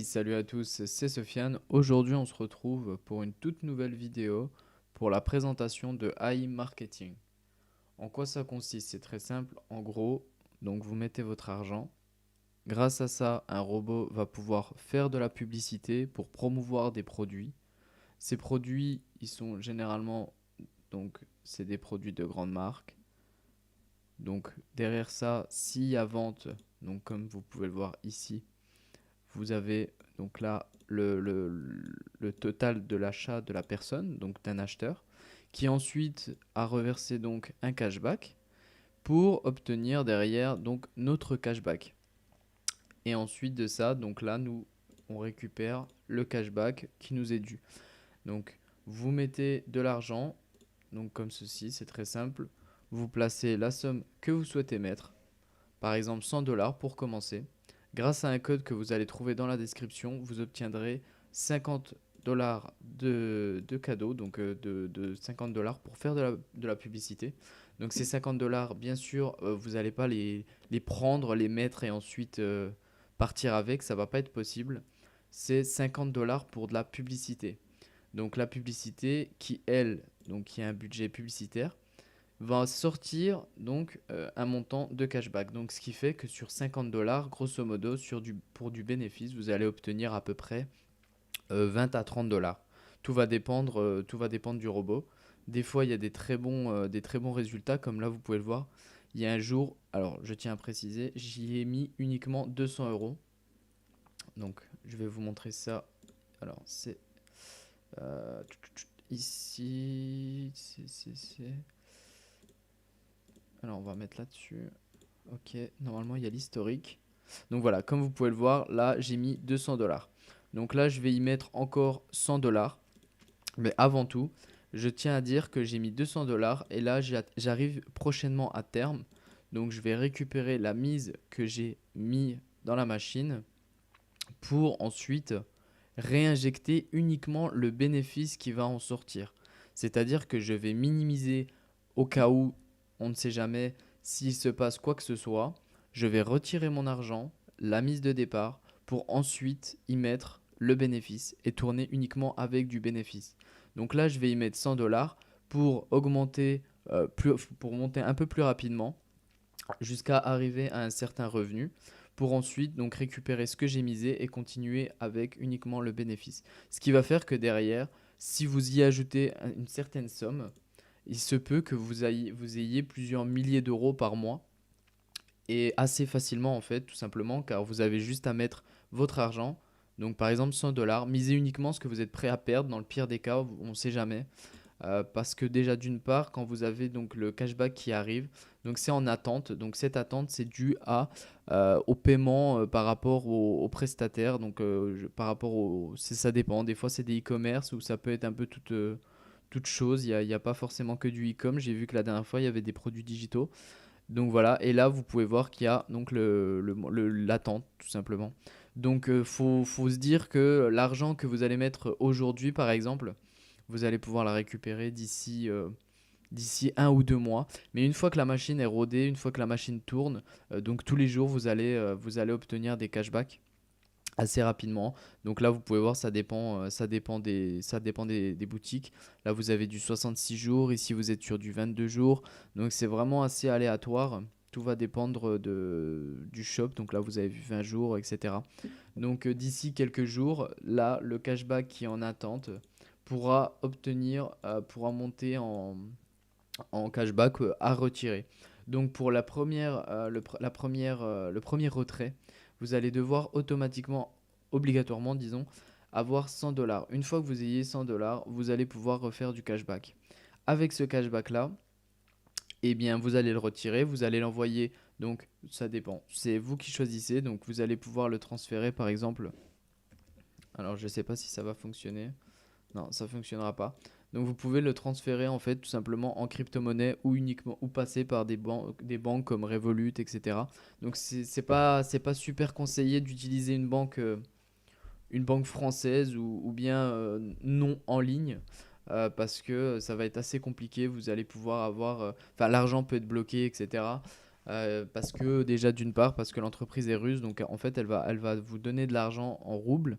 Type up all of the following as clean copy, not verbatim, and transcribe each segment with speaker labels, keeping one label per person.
Speaker 1: Salut à tous, c'est Sofiane. Aujourd'hui, on se retrouve pour une toute nouvelle vidéo pour la présentation de AI Marketing. En quoi ça consiste? C'est très simple. En gros, donc vous mettez votre argent. Grâce à ça, un robot va pouvoir faire de la publicité pour promouvoir des produits. Ces produits, ils sont généralement donc c'est des produits de grandes marques. Donc derrière ça, s'il y a vente, donc comme vous pouvez le voir ici, vous avez donc là le total de l'achat de la personne, donc d'un acheteur, qui ensuite a reversé donc un cashback pour obtenir derrière donc notre cashback. Et ensuite de ça, donc là nous on récupère le cashback qui nous est dû. Donc vous mettez de l'argent, donc comme ceci, c'est très simple. Vous placez la somme que vous souhaitez mettre, par exemple 100 dollars pour commencer. Grâce à un code que vous allez trouver dans la description, vous obtiendrez 50 dollars de cadeaux, donc de 50 dollars pour faire de la publicité. Donc ces 50 dollars, bien sûr, vous n'allez pas les prendre, les mettre et ensuite partir avec, ça va pas être possible. C'est 50 dollars pour de la publicité. Donc la publicité qui, elle, donc qui a un budget publicitaire, va sortir donc un montant de cashback. Donc ce qui fait que sur 50 dollars, grosso modo, pour du bénéfice, vous allez obtenir à peu près 20 à 30 dollars. Tout va dépendre du robot. Des fois, il y a des très bons résultats, comme là, vous pouvez le voir. Il y a un jour, alors je tiens à préciser, j'y ai mis uniquement 200 euros. Donc, je vais vous montrer ça. Alors, c'est euh, ici. Alors, on va mettre là-dessus. Ok, normalement il y a l'historique. Donc voilà, comme vous pouvez le voir, là j'ai mis 200 dollars. Donc là je vais y mettre encore 100 dollars. Mais avant tout, je tiens à dire que j'ai mis 200 dollars et là j'arrive prochainement à terme. Donc je vais récupérer la mise que j'ai mis dans la machine pour ensuite réinjecter uniquement le bénéfice qui va en sortir. C'est-à-dire que je vais minimiser au cas où on ne sait jamais s'il se passe quoi que ce soit. Je vais retirer mon argent, la mise de départ, pour ensuite y mettre le bénéfice et tourner uniquement avec du bénéfice. Donc là, je vais y mettre 100 dollars pour augmenter, pour monter un peu plus rapidement jusqu'à arriver à un certain revenu pour ensuite donc récupérer ce que j'ai misé et continuer avec uniquement le bénéfice. Ce qui va faire que derrière, si vous y ajoutez une certaine somme, il se peut que vous ayez plusieurs milliers d'euros par mois et assez facilement en fait, tout simplement car vous avez juste à mettre votre argent. Donc par exemple 100 dollars, misez uniquement ce que vous êtes prêt à perdre dans le pire des cas, on ne sait jamais. Parce que déjà d'une part, quand vous avez donc le cashback qui arrive, donc c'est en attente. Donc cette attente, c'est dû au paiement par rapport au prestataire. Donc par rapport ça dépend. Des fois, c'est des e-commerce ou ça peut être un peu toute chose. Il y a pas forcément que du e-com. J'ai vu que la dernière fois, il y avait des produits digitaux. Donc voilà. Et là, vous pouvez voir qu'il y a donc l'attente, tout simplement. Donc faut se dire que l'argent que vous allez mettre aujourd'hui, par exemple, vous allez pouvoir la récupérer d'ici 1 ou 2 mois. Mais une fois que la machine est rodée, une fois que la machine tourne, donc tous les jours, vous allez obtenir des cashbacks assez rapidement. Donc là, vous pouvez voir, ça dépend des boutiques. Là, vous avez du 66 jours. Ici, vous êtes sur du 22 jours. Donc c'est vraiment assez aléatoire. Tout va dépendre du shop. Donc là, vous avez vu 20 jours, etc. Donc d'ici quelques jours, là, le cashback qui est en attente pourra monter en cashback à retirer. Donc pour le premier retrait, vous allez devoir automatiquement, obligatoirement, disons, avoir 100 dollars. Une fois que vous ayez 100 dollars, vous allez pouvoir refaire du cashback. Avec ce cashback-là, eh bien, vous allez le retirer, vous allez l'envoyer. Donc, ça dépend. C'est vous qui choisissez. Donc, vous allez pouvoir le transférer, par exemple. Alors, je ne sais pas si ça va fonctionner. Non, ça fonctionnera pas. Donc vous pouvez le transférer en fait tout simplement en crypto-monnaie ou uniquement ou passer par des banques comme Revolut, etc. Donc c'est pas super conseillé d'utiliser une banque française ou bien non en ligne parce que ça va être assez compliqué. Vous allez pouvoir avoir, enfin l'argent peut être bloqué, etc. Parce que déjà d'une part, parce que l'entreprise est russe, donc en fait elle va vous donner de l'argent en roubles,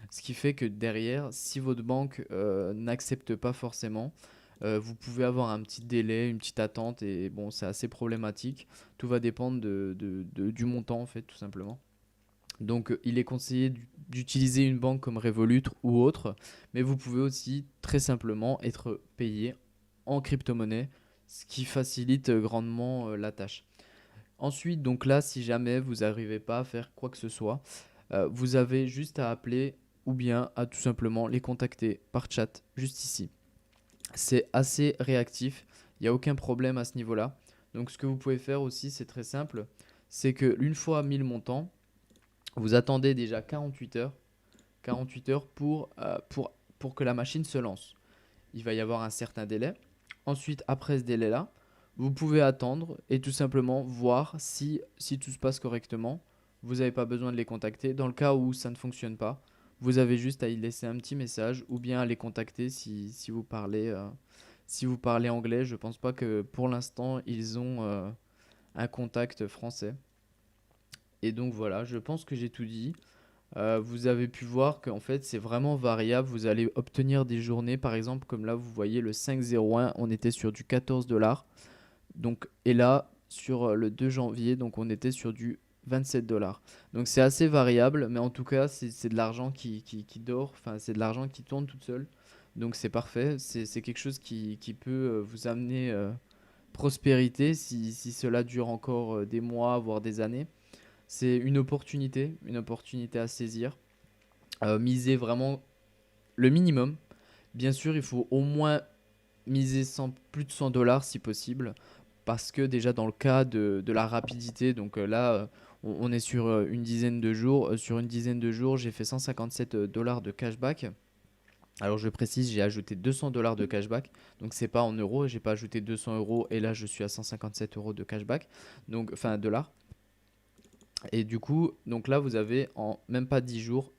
Speaker 1: ce qui fait que derrière, si votre banque n'accepte pas forcément, vous pouvez avoir un petit délai, une petite attente, et bon, c'est assez problématique. Tout va dépendre du montant, en fait, tout simplement. Donc, il est conseillé d'utiliser une banque comme Revolut ou autre, mais vous pouvez aussi très simplement être payé en crypto-monnaie, ce qui facilite grandement la tâche. Ensuite, donc là, si jamais vous n'arrivez pas à faire quoi que ce soit, vous avez juste à appeler ou bien à tout simplement les contacter par chat juste ici. C'est assez réactif, il n'y a aucun problème à ce niveau-là. Donc ce que vous pouvez faire aussi, c'est très simple, c'est que une fois mis le montant, vous attendez déjà 48 heures pour que la machine se lance. Il va y avoir un certain délai. Ensuite, après ce délai-là, vous pouvez attendre et tout simplement voir si tout se passe correctement. Vous n'avez pas besoin de les contacter. Dans le cas où ça ne fonctionne pas, vous avez juste à y laisser un petit message ou bien à les contacter si vous parlez anglais. Je ne pense pas que pour l'instant ils ont un contact français. Et donc voilà, je pense que j'ai tout dit. Vous avez pu voir qu'en fait c'est vraiment variable. Vous allez obtenir des journées, par exemple, comme là vous voyez le 5,01, on était sur du 14 dollars. Donc, et là, sur le 2 janvier, donc on était sur du 27 dollars. Donc c'est assez variable, mais en tout cas c'est de l'argent qui dort, enfin c'est de l'argent qui tourne toute seule. Donc c'est parfait, c'est quelque chose qui peut vous amener prospérité si cela dure encore des mois, voire des années. C'est une opportunité à saisir. Miser vraiment le minimum. Bien sûr, il faut au moins miser plus de 100 dollars si possible. Parce que déjà dans le cas de la rapidité, donc là on est sur une dizaine de jours. Sur une dizaine de jours, j'ai fait 157 dollars de cashback. Alors je précise, j'ai ajouté 200 dollars de cashback. Donc c'est pas en euros, j'ai pas ajouté 200 euros et là je suis à 157 euros de cashback. Donc, enfin dollars. Et du coup, donc là, vous avez en même pas 10 jours,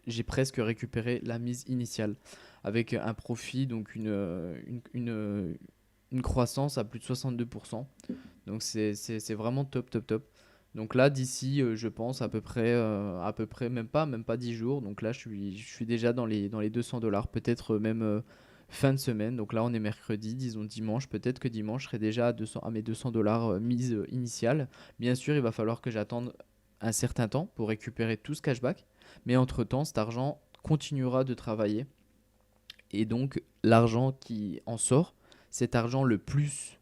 Speaker 1: j'ai presque récupéré la mise initiale avec un profit, donc une croissance à plus de 62%. Donc c'est vraiment top, top, top. Donc là, d'ici, je pense, à peu près même pas 10 jours. Donc là, je suis déjà dans les 200 dollars, peut-être même fin de semaine. Donc là, on est mercredi, disons dimanche. Peut-être que dimanche, je serai déjà à mes 200 dollars mise initiale. Bien sûr, il va falloir que j'attende un certain temps pour récupérer tout ce cashback. Mais entre-temps, cet argent continuera de travailler. Et donc, l'argent qui en sort, cet argent le plus,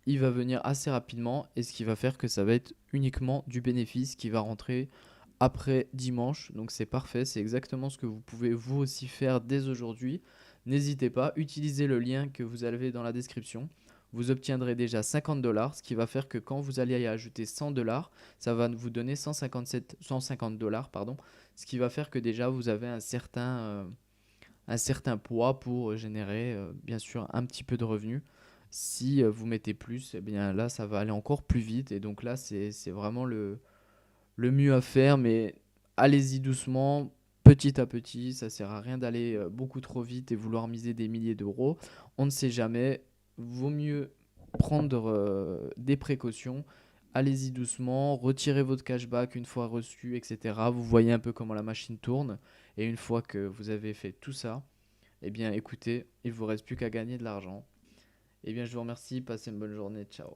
Speaker 1: il va venir assez rapidement et ce qui va faire que ça va être uniquement du bénéfice qui va rentrer après dimanche. Donc c'est parfait, c'est exactement ce que vous pouvez vous aussi faire dès aujourd'hui. N'hésitez pas, utilisez le lien que vous avez dans la description. Vous obtiendrez déjà 50 dollars, ce qui va faire que quand vous allez y ajouter 100 dollars, ça va vous donner 150 dollars, pardon, ce qui va faire que déjà vous avez un certain poids pour générer bien sûr un petit peu de revenus. Si vous mettez plus, eh bien là ça va aller encore plus vite et donc là c'est vraiment le mieux à faire, mais allez-y doucement, petit à petit, ça sert à rien d'aller beaucoup trop vite et vouloir miser des milliers d'euros. On ne sait jamais, vaut mieux prendre des précautions. Allez-y doucement, retirez votre cashback une fois reçu, etc. Vous voyez un peu comment la machine tourne. Et une fois que vous avez fait tout ça, eh bien écoutez, il ne vous reste plus qu'à gagner de l'argent. Eh bien je vous remercie, passez une bonne journée, ciao.